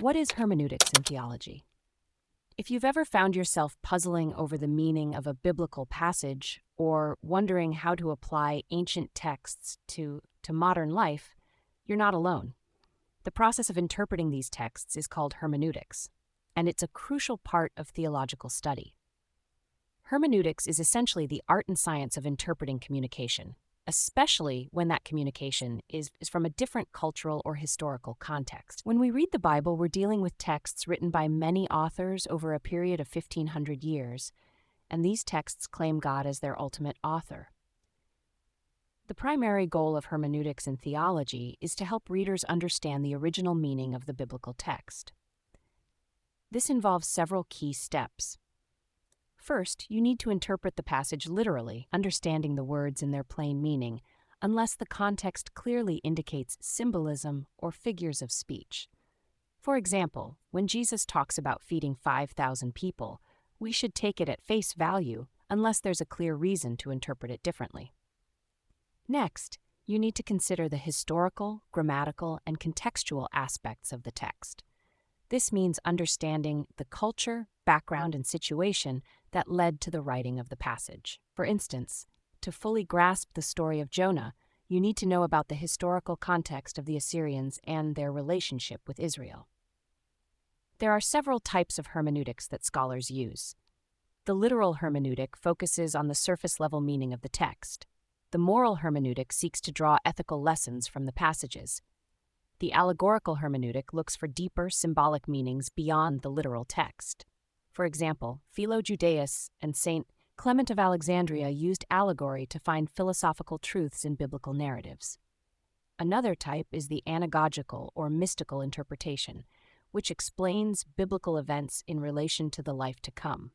What is hermeneutics in theology? If you've ever found yourself puzzling over the meaning of a biblical passage or wondering how to apply ancient texts to modern life, you're not alone. The process of interpreting these texts is called hermeneutics, and it's a crucial part of theological study. Hermeneutics is essentially the art and science of interpreting communication, especially when that communication is from a different cultural or historical context. When we read the Bible, we're dealing with texts written by many authors over a period of 1,500 years, and these texts claim God as their ultimate author. The primary goal of hermeneutics in theology is to help readers understand the original meaning of the biblical text. This involves several key steps. First, you need to interpret the passage literally, understanding the words in their plain meaning, unless the context clearly indicates symbolism or figures of speech. For example, when Jesus talks about feeding 5,000 people, we should take it at face value unless there's a clear reason to interpret it differently. Next, you need to consider the historical, grammatical, and contextual aspects of the text. This means understanding the culture, background, and situation that led to the writing of the passage. For instance, to fully grasp the story of Jonah, you need to know about the historical context of the Assyrians and their relationship with Israel. There are several types of hermeneutics that scholars use. The literal hermeneutic focuses on the surface-level meaning of the text. The moral hermeneutic seeks to draw ethical lessons from the passages. The allegorical hermeneutic looks for deeper symbolic meanings beyond the literal text. For example, Philo Judaeus and Saint Clement of Alexandria used allegory to find philosophical truths in biblical narratives. Another type is the anagogical or mystical interpretation, which explains biblical events in relation to the life to come.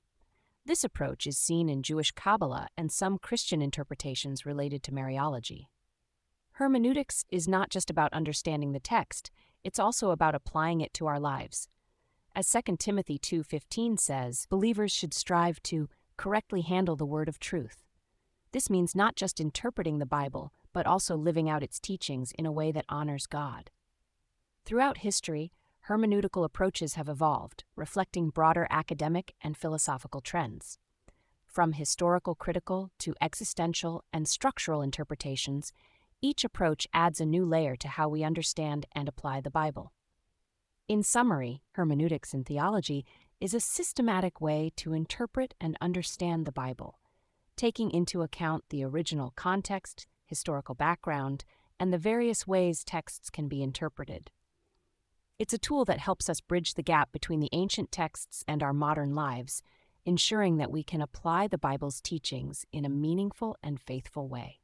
This approach is seen in Jewish Kabbalah and some Christian interpretations related to Mariology. Hermeneutics is not just about understanding the text, it's also about applying it to our lives. As 2 Timothy 2:15 says, believers should strive to correctly handle the word of truth. This means not just interpreting the Bible, but also living out its teachings in a way that honors God. Throughout history, hermeneutical approaches have evolved, reflecting broader academic and philosophical trends. From historical critical to existential and structural interpretations, each approach adds a new layer to how we understand and apply the Bible. In summary, hermeneutics in theology is a systematic way to interpret and understand the Bible, taking into account the original context, historical background, and the various ways texts can be interpreted. It's a tool that helps us bridge the gap between the ancient texts and our modern lives, ensuring that we can apply the Bible's teachings in a meaningful and faithful way.